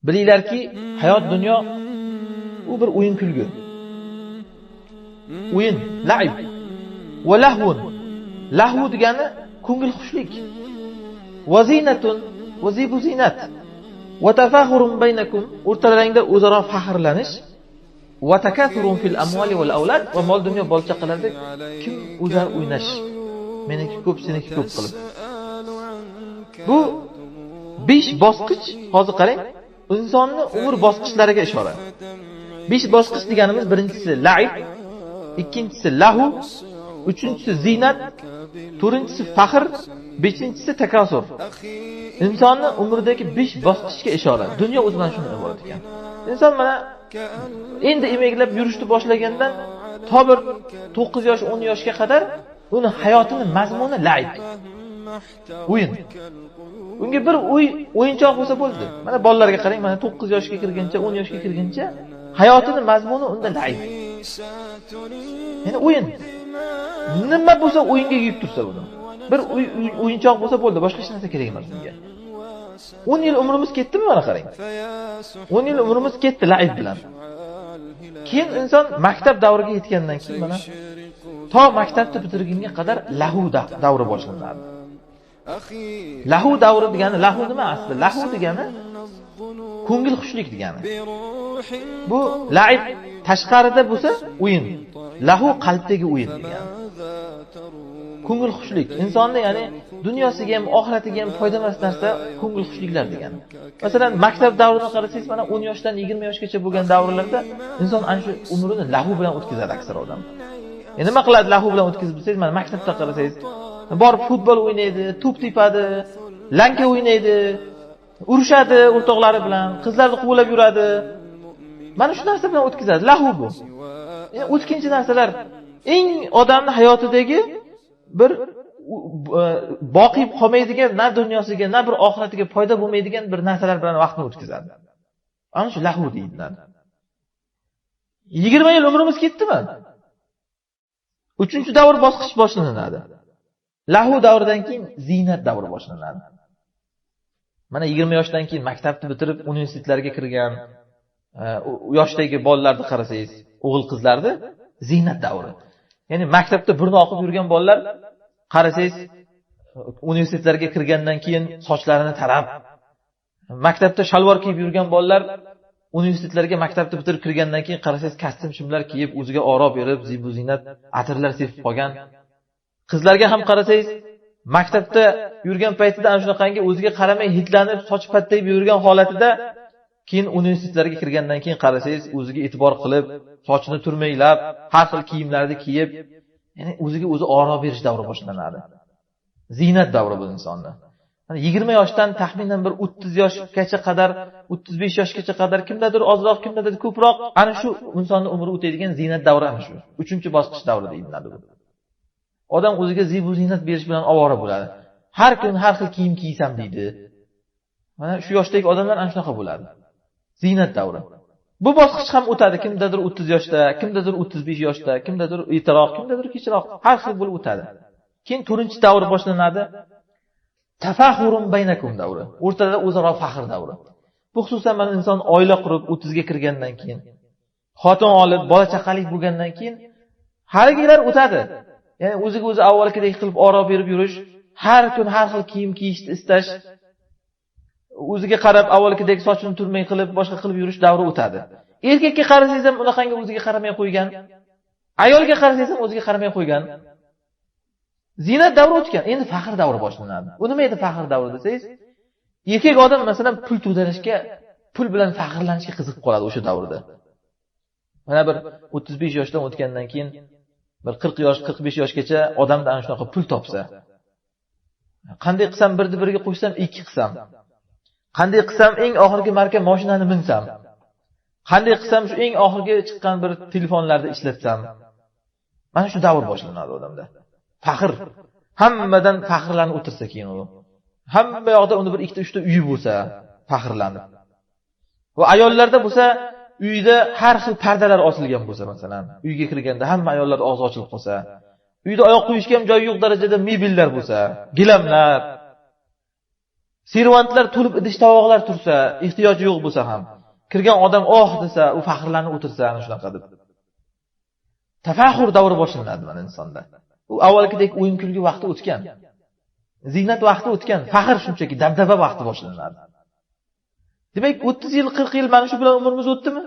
Bilinglarki, hayot dunyo u bir o'yin kulgu. O'yin, la'ib va lahvun. Lahvu degani ko'ngil xushlik. Vazinatun va zibu zinat. Va tafakhurun baynakum, o'rtalaringda o'zaro faxrlanish. Va takathurun fil amwali wal awlad, va mol dunyo bolchaqalarda kim o'zar o'ynash. Meniki ko'p, seniki ko'p qilib. Bu 5 bosqich, hozir qarang, insonning umr bosqichlariga ishora. 5 bosqich deganimiz birinchisi la'ib, ikkinchisi lahu, uchinchisi zinat, to'rtinchisi faxr, beshinchisi takasur. Insonning umridagi 5 bosqichga ishora. Dunyo o'zi bilan shunday iborat ekan. Inson mana endi emeklab yurishni boshlagandan to bir 9 yosh, 10 yoshga qadar uni hayotining mazmuni la'ib. O'yin. Unga bir o'yinchoq bo'lsa bo'ldi. Mana bolalarga qarang, mana 9 yoshga kirguncha, 10 yoshga kirguncha hayotining mazmuni unda la'ib. Ya'ni o'yin. Nima bo'lsa o'yinga yeyib tursa buni. Bir o'yinchoq bo'lsa bo'ldi, boshqa hech narsa kerak emas bunga. 10 yil umrimiz ketdimi mana qarang. 10 yil umrimiz ketdi la'ib bilan. Keyin inson maktab davriga yetgandan keyin mana to maktabni bitirgunga qadar lahu davri boshlanadi. Lahu davri degani, lahu nima asli? Lahu degani ko'ngil xushlik degani. Bu la'ib tashqarida bo'lsa o'yin. Lahu qalbdagi o'yin degani. Ko'ngil xushlik. Insonni, ya'ni dunyosiga ham, oxiratiga ham foydamas narsa ko'ngil xushliklar degani. Masalan, maktab davrini qarasangiz, mana 10 yoshdan 20 yoshgacha bo'lgan davrlarda inson ana shu umrini lahu bilan o'tkazadi aksar odam. Nima qiladi lahu bilan o'tkazib bilsangiz, mana maktabda qarasangiz, borib futbol o'ynaydi, to'p tepadi, lanka o'ynaydi, urushadi o'rtoqlari bilan, qizlarni quvlab yuradi. Mana shu narsa bilan o'tkazadi. Lahu bu. Yani o'tkinchi narsalar eng odamning hayotidagi bir boqib qolmaydigan, na dunyosiga, na bir oxiratiga foyda bo'lmaydigan bir narsalar bilan vaqtni o'tkazadi. Ana shu lahu deyiladi. 20 yil umrimiz ketdimi? 3-davr bosqich boshlanadi. Lahu davridan keyin zinat davri boshlanadi. Mana 20 yoshdan keyin maktabni bitirib universitetlarga kirgan yoshdagi bolalarni qarasangiz, o'g'il-qizlarni zinat davri. Ya'ni maktabda burni oqib yurgan bolalar qarasangiz, universitetlarga kirgandan keyin sochlarini tarab, maktabda shalvar kiyib yurgan bolalar universitetlarga maktabni bitirib kirgandan keyin qarasangiz, kostyum shimlar kiyib, o'ziga oro berib, zibu zinat atirlar sepib qolgan. Qizlarga ham qarasangiz, maktabda yurgan paytida ana shunaqangi o'ziga qaramay hidlanib, soch pattayib yurgan holatida, keyin universitetlarga kirgandan keyin qarasangiz, o'ziga e'tibor qilib, sochini turmaylab, har xil kiyimlarni kiyib, ya'ni o'ziga o'zi oro berish davri boshlanadi. Zinat davri bu insonni. 20 yoshdan taxminan bir 30 yoshgacha qadar, 35 yoshgacha qadar kimdadir ozroq, kimdadir ko'proq ana shu insonning umri o'tadigan zinat davri ana shu. 3-bosqich davri deyiladi bu. Odam o'ziga zibu zinat berish bilan ovora bo'ladi. Har kun har xil kiyim kiysam deydi. Mana shu yoshdagi odamlar ana shunaqa bo'ladi. Zinat davri. Bu bosqich ham o'tadi. Kimdadir 30 yoshda, kimdadir 35 yoshda, kimdadir ertaroq, kimdadir kechroq, har xil bo'lib o'tadi. Keyin 4-davr boshlanadi. Tafakhurun baynakum davri. O'rtada o'zaro faxr davri. Bu xususan mana inson oila qurib 30 ga kirgandan keyin, xotin olib, bola chaqalik bo'lgandan keyin haligilar o'tadi. Ya'ni o'ziga o'zi avvalgidek qilib oro berib yurish, har kun har xil kiyim kiyishni istash, o'ziga qarab avvalgidek sochini turmay qilib, boshqa qilib yurish davri o'tadi. Erkakka qarasangiz ham unaqangi o'ziga qaramay qo'ygan. Ayolga qarasangiz ham o'ziga qaramay qo'ygan. Zinat davri o'tgan. Endi faxr davri boshlanadi. U nima edi faxr davri desangiz? Erkak odam masalan pul to'lanishga, pul bilan faxrlanishga qiziqib qoladi o'sha davrda. Mana bir 35 yoshdan o'tgandan keyin bir 40 yosh, 45 yoshgacha odamda ana shunaqa pul topsa, qanday qilsam birni biriga qo'shsam, ikki qilsam, qanday qilsam eng oxirgi marka mashinani minsam, qanday qilsam shu eng oxirgi chiqqan bir telefonlarni ishlatsam, mana shu davr boshlanadi odamda. Faxr. Hammadan faxrlanib o'tirsa keyin u. Hamma yoqda uni bir 2-3 ta uyi bo'lsa, faxrlanib. Va ayollarda bo'lsa, uyda har xil pardalar osilgan bo'lsa, masalan, uyga kirganda hamma ayollar og'zi ochilib qolsa, uyda oyoq qo'yishga ham joy yo'q darajada mebellar bo'lsa, gilamlar. servantlar to'lib idish tovoqlar tursa, ehtiyoji yo'q bo'lsa ham, kirgan odam desa, u faxrlanib o'tirsa, ana shunaqa deb. Tafaxur davri boshlanadi mana insonda. U avvalgidek o'yin kulgi vaqti o'tgan. Ziynat vaqti o'tgan, faxr shunchaki dabdaba vaqti boshlanadi. Demak, 30 yil, 40 yil mana shu bilan umrimiz o'tdimi?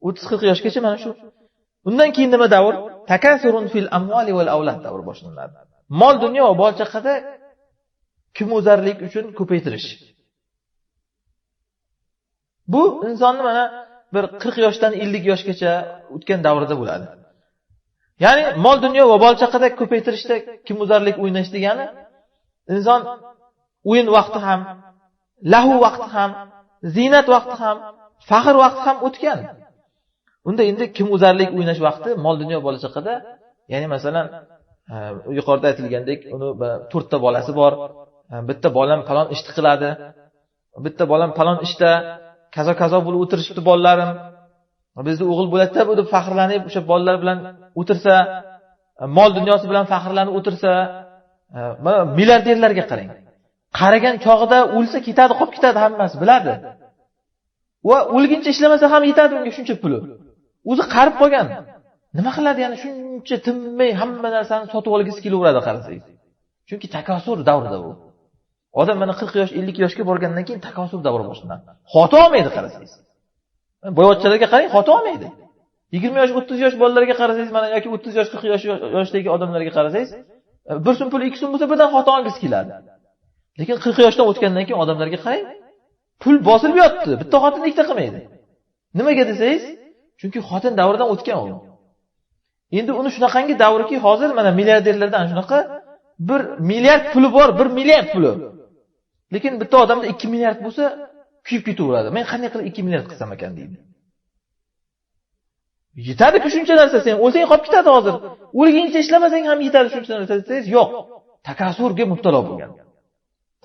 30-40 yoshgacha mana shu. Undan keyin nima davr? Takasurun fil amwali wal avlad davri boshlanadi. Mol dunyo va bol chaqada kimozarlik uchun ko'paytirish. Bu insonni mana bir 40 yoshdan 50 yoshgacha o'tgan davrida bo'ladi. Ya'ni mol dunyo va bol chaqada ko'paytirishda kimozarlik o'ynash degani inson o'yin vaqti ham, lahu vaqti ham, ziynat vaqti ham, faxr vaqti ham o'tgan. Unda endi kimozarlik o'ynash vaqti mol dunyo bola chaqada, ya'ni masalan yuqorida aytilgandek, uni 4 ta bolasi bor. Bitta bolam falon ishni qiladi. Bitta bolam falon ishda kazo bo'lib o'tirishibdi bolalarim. Bizning o'g'il bo'ladi-da, bu deb faxrlanib o'sha bolalar bilan o'tirsa, mol dunyosi bilan faxrlanib o'tirsa, mana milliarderlarga qarang. Qaragan chog'ida o'lsa ketadi, qolib ketadi hammasi biladi. Va o'lguncha ishlamasa ham yetadi unga shuncha puli. O'zi qarib qolgan. Nima qiladi yani shuncha tinmay hamma narsani sotib olgisi kelaveradi qarasangiz. Chunki takosur davrida bu. Odam mana 40 yosh, 50 yoshga borgandan keyin takosur davri boshlanadi. Xato olmaydi qarasangiz. Boyvachchalarga qarang, xato olmaydi. 20 yosh, 30 yosh bolalarga qarasangiz, mana yoki 30 yosh, 40 yoshdagi odamlarga qarasangiz, bir so'm pul, 2 so'm bo'lsa birdan xato olgisi keladi. Lekin 40 yoshdan o'tgandan keyin odamlarga qarang, pul bosilib yotdi. Bitta xotin ikkita qilmaydi. Nimaga desangiz, chunki xotin davridan o'tgan u. Endi uni shunaqangi davriki, hozir mana milliarderlardan shunaqa 1 milliard puli bor, 1 milliard puli. Lekin bitta odamda 2 milliard bo'lsa, kuyib ketaveradi. Men qanday qilib 2 milliard qilsam ekan deydi. Yetadi-ku shuncha narsa, sen o'lsang qolib ketadi hozir. O'lguncha ishlamasang ham yetadi shuncha narsa desangiz, yo'q. Takasurga mubtalo bo'lgan.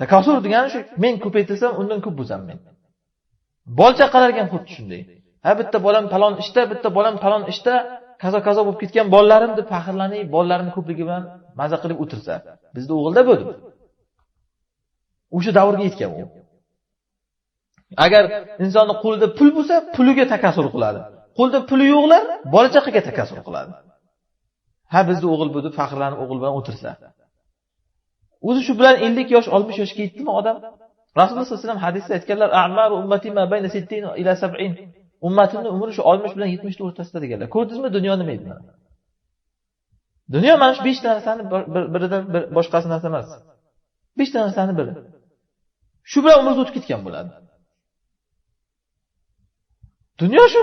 Takosur degani shu, men ko'paytirsam, undan ko'p bo'lsam men. Bolchaqalarga ham xuddi shunday. Ha, bitta bolam falon ishda, bitta bolam falon ishda, kazo bo'lib ketgan bolalarim deb faxrlanib, bolalarim ko'pligi bilan maza qilib o'tirsa, bizda o'g'ilda bo'ldi. O'sha davrga yetgan u. Agar insonning qo'lida pul bo'lsa, puliga takasur qiladi. Qo'lda puli yo'qlar bola chaqaga takasur qiladi. Ha, bizda o'g'il bo'ldi, faxrlanib o'g'il bilan o'tirsa. O'zi shu bilan 50 yosh, 60 yoshga yetdimi odam? Rasululloh sollallohu alayhi vasallam hadisda aytganlar, "A'maru ummati ma bayna 60 ila 70." Ummatimning umri shu 60 bilan 70 o'rtasida deganlar. Ko'rdingizmi dunyo nima edi mana? Dunyo mana shu 5 narsani biridan boshqasi narsa emas. 5 narsani biri. Shu bilan umringiz o'tib ketgan bo'ladi. Dunyo shu.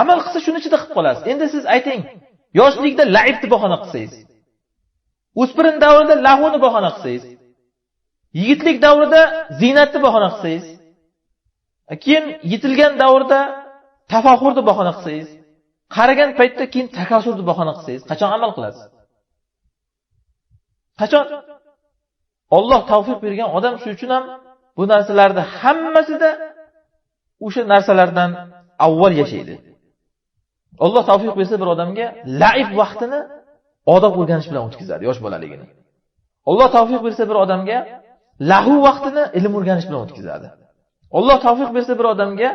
Amal qilsa shuni ichida qilib qolasiz. Endi siz ayting, yoshlikda laibni bahona qilsangiz, o'spirin davrida lahuni bahona qilsangiz, yigitlik davrida ziynatni bahona qilsangiz, keyin yetilgan davrda tafaxurni bahona qilsangiz, qarigan paytda keyin takasurni bahona qilsangiz, qachon amal qilasiz? Qachon? Alloh tavfiq bergan odam shu uchun ham bu narsalarda hammasida o'sha narsalardan avval yashaydi. Alloh tavfiq bersa bir odamga laib vaqtini odob o'rganish bilan o'tkazadi yosh bolaligini. Alloh tavfiq bersa bir odamga lahu vaqtini ilm o'rganish bilan o'tkazadi. Alloh tavfiq bersa bir odamga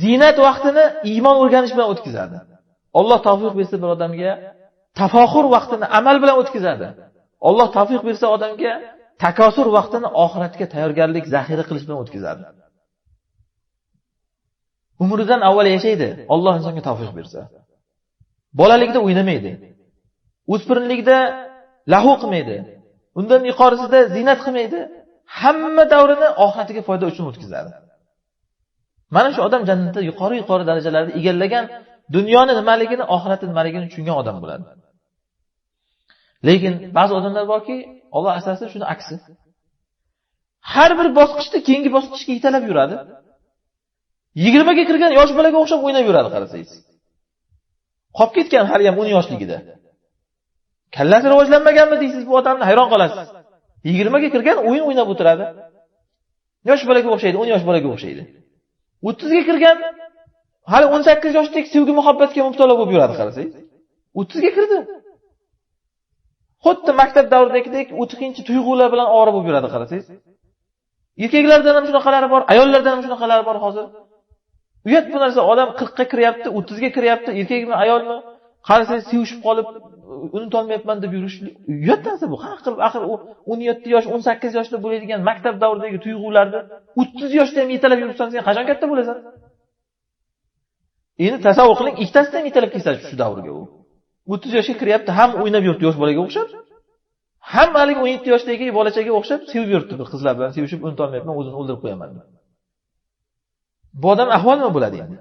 ziynat vaqtini iymon o'rganish bilan o'tkazadi. Alloh tavfiq bersa bir odamga tafaxur vaqtini amal bilan o'tkazadi. Alloh tavfiq bersa odamga takosur vaqtini oxiratga tayyorgarlik, zaxira qilish bilan o'tkazadi. Umridan avval yashaydi, Alloh insonga tavfiq bersa. Bolalikda o'ynamaydi. O'spirinlikda lahu qilmaydi. Undan yuqorisida ziynat qilmaydi. Hamma davrini oxiratiga foyda uchun o'tkazadi. Mana shu odam jannatda yuqori darajalarni egallagan, dunyoni nimaligini, oxiratni nimaligini tushungan odam bo'ladi. Lekin ba'zi odamlar borki, Alloh asrasin shuni aksi. Har bir bosqichda keyingi bosqichga yetalab yuradi. 20 ga kirgan yosh bolaga o'xshab o'ynab yuradi qarasangiz. Qolib ketgan hali ham 10 yoshligida. Kallasi rivojlanmaganmi deysiz bu odamni, hayron qolasiz. 20 ga kirgan o'yin o'ynab o'tiradi. Yosh bolaga o'xshaydi, 10 yosh bolaga o'xshaydi. 30 ga kirgan hali 18 yoshdek sevgi muhabbatga mubtalo bo'lib yuradi qarasangiz. 30 ga kirdi. Xuddi maktab davridagidek o'tkinchi tuyg'ular bilan ovora bo'lib yuradi qarasangiz. Erkaklardan ham shunaqalari bor, ayollardan ham shunaqalari bor hozir. Uyat bu narsa, odam 40 ga kiryapti, 30 ga kiryapti, erkakmi, ayolmi? Qarasangiz sevishib qolib, unutolmayapman deb yurish uyat narsa bu. Har qilib axir u 17 yosh, 18 yoshda bo'ladigan maktab davridagi tuyg'ularni 30 yoshda ham yetalab yuribsan, sen qachon katta bo'lasan? Endi tasavvur qiling, ikkitasidan ham yetalab kelsa shu davrga u. 30 yoshga kiryapti, ham o'ynab yuribdi yosh bolaga o'xshab. Ham hali 17 yoshdagi bolachaga o'xshab sevib yuribdi, bir qizlar bilan sevishib unutolmayapman, o'zini o'ldirib qo'yaman. Bu odam ahvol nima bo'ladi endi?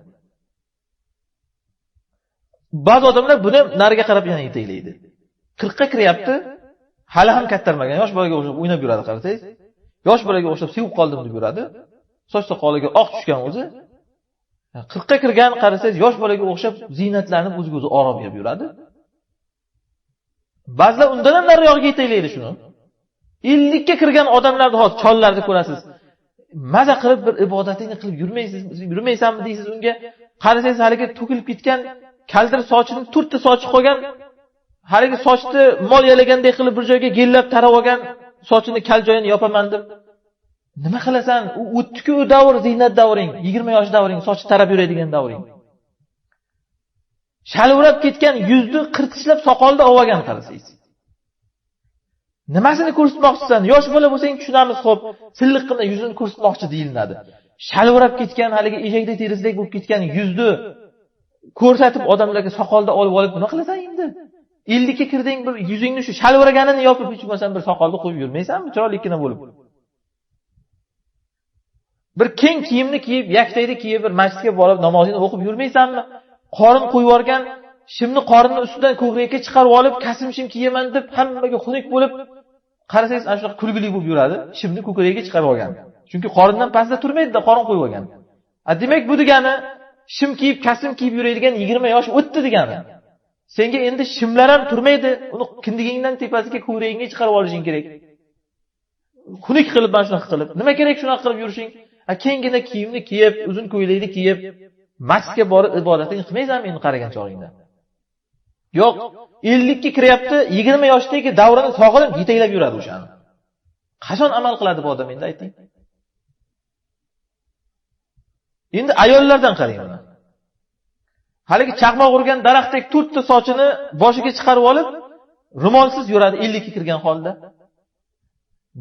Ba'zi odamlar buni nariga qarab yana yetaklaydi. 40 ga kiryapti, hali ham kattarmagan, yosh bolaga o'xshab o'ynab yuradi, qarasangiz. Yosh bolaga o'xshab sevib qoldim deb yuradi. Soch soqoliga oq tushgan o'zi. 40 ga kirgan qarasangiz, yosh bolaga o'xshab ziynatlanib o'ziga o'zi orom berib yuradi. Ba'zilar undan ham nariroqga yetaklaydi shuni. 50 ga kirgan odamlarni hozir chollarni ko'rasiz. Maza qilib bir ibodatingni qilib yurmaysanmi deysiz unga. Qarasangiz haligi to'kilib ketgan kaldir sochini 4 ta sochi qolgan, haligi sochni mol yalagandek qilib bir joyga gellab tarab olgan, sochini kal joyini yopaman deb. Nima qilasan? U o'tdi-ku u davr, ziynat davring, 20 yosh davring, soch tarab yuradigan davring. Shalvirab ketgan yuzni qirtishlab soqolda olgan qarasangiz. Nimasini ko'rsatmoqchisan? Yosh bola bo'lsang tushunamiz, xo'p, silliqqina yuzini ko'rsatmoqchi deyiladi. Shalvirab ketgan haligi eshakdek terisidek bo'lib ketgan yuzni ko'rsatib odamlarga soqolda olib nima qilasan endi? 50 ga kirding, bir yuzingni shu shalviraganini yopib hech bo'lmasa bir soqolni qo'yib yurmaysanmi? Chiroylikina bo'lib. Bir keng kiyimni kiyib, yaktayda kiyib bir masjidga borib namozini o'qib yurmaysanmi? Qorin qo'yib yorgan, shimni qorinni ustidan ko'krakka chiqarib olib, kasim-shim kiyaman deb hammaga xunuk bo'lib, qarasangiz ana shunaqa kulgili bo'lib yuradi. Shimni ko'kragiga chiqarib olgan. Chunki qorindan pastda turmaydi-da, qorin qo'yib olgan. Demak bu degani shim kiyib, kasim kiyib yuradigan 20 yosh o'tdi degani. Senga endi shimlar ham turmaydi, uni kindigingdan tepasiga ko'kragingga chiqarib olishing kerak. Xunuk qilib, mana shunaqa qilib. Nima kerak shunaqa qilib yurishing? Kengina kiyimni kiyib, uzun ko'ylakni kiyib, masjidga borib ibodatingni qilmaysanmi endi qaragan chog'ingda? Yo'q, 50 ga kiryapti, 20 yoshdagi davrini sog'inib yetaklab yuradi o'shani. Qachon amal qiladi bu odam endi ayting? Endi ayollardan qarang mana. Haligi chaqmoq urgan daraxtdek 4 ta sochini boshiga chiqarib olib, ro'molsiz yuradi 50 ga kirgan holda.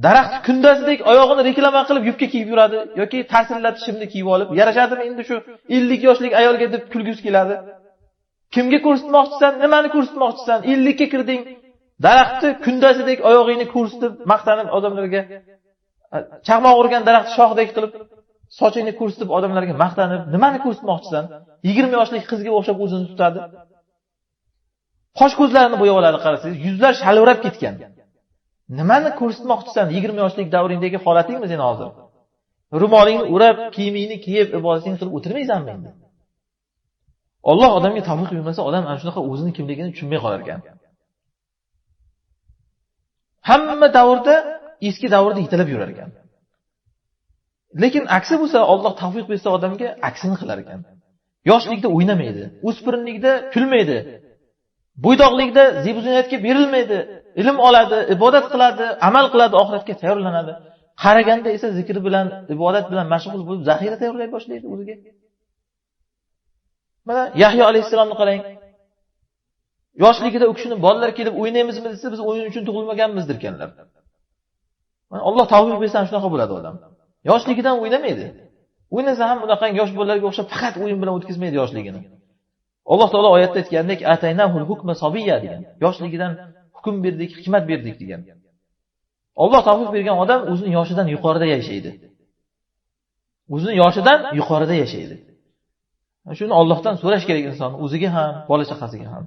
Daraxt kundasidek oyog'ini reklama qilib yubka kiyib yuradi yoki ta'sirlatib shimni kiyib olib, yarashadimi endi shu 50 yoshlik ayolga deb kulgisi keladi. Kimga ko'rsatmoqchisan? Nimani ko'rsatmoqchisan? 50 ga kirding. Daraxtni kundasidek oyog'ingni ko'rsatib, maqtanib odamlarga chaqmoq urgan daraxt shoxdek qilib sochingni ko'rsatib odamlarga maqtanib, nimani ko'rsatmoqchisan? 20 yoshlik qizga o'xshab o'zini tutadi. Qosh ko'zlarini bo'yab oladi, qarasangiz, yuzlar shalvirab ketgan. Nimani ko'rsatmoqchisan? 20 yoshlik davringdagi holatingmi sen hozir? Ro'molingni o'rab, kiyimingni kiyib, ibodatingni qilib o'tirmaysanmi endi? Alloh odamga tavfiq bermasa, odam ana shunaqa o'zining kimligini tushunmay qolar ekan. Hamma davrda, eski davrda yetalab yurar ekan. Lekin aksi bo'lsa, Alloh tavfiq bersa odamga aksini qilar ekan. Yoshlikda o'ynamaydi, o'spirinlikda kulmaydi. Bo'ydoqlikda zeb-ziynatga berilmaydi, ilm oladi, ibodat qiladi, amal qiladi, oxiratga tayyorlanadi. Qaraganda esa zikr bilan, ibodat bilan mashg'ul bo'lib, zaxira tayyorlay boshlaydi o'ziga. Mana Yahyo alayhisalomni qarang. Yoshligida u kishini bolalar kelib o'ynaymizmi desa, biz o'yin uchun tug'ilmaganmiz derkanlar. Mana Alloh tavfiq bersa shunaqa bo'ladi odam. Yoshligidan o'ynamaydi. O'ynasa ham unaqa yosh bolalarga o'xshab faqat o'yin bilan o'tkazmaydi yoshligini. Alloh taolo oyatda aytgandek, ataynahul hukma sabiyya degan. Yoshligidan hukm berdik, hikmat berdik degan. Alloh tavfiq bergan odam o'zining yoshidan yuqorida yashaydi. O'zining yoshidan yuqorida yashaydi. Shuni Allohdan so'rash kerak inson, o'ziga ham, bola chaqasiga ham.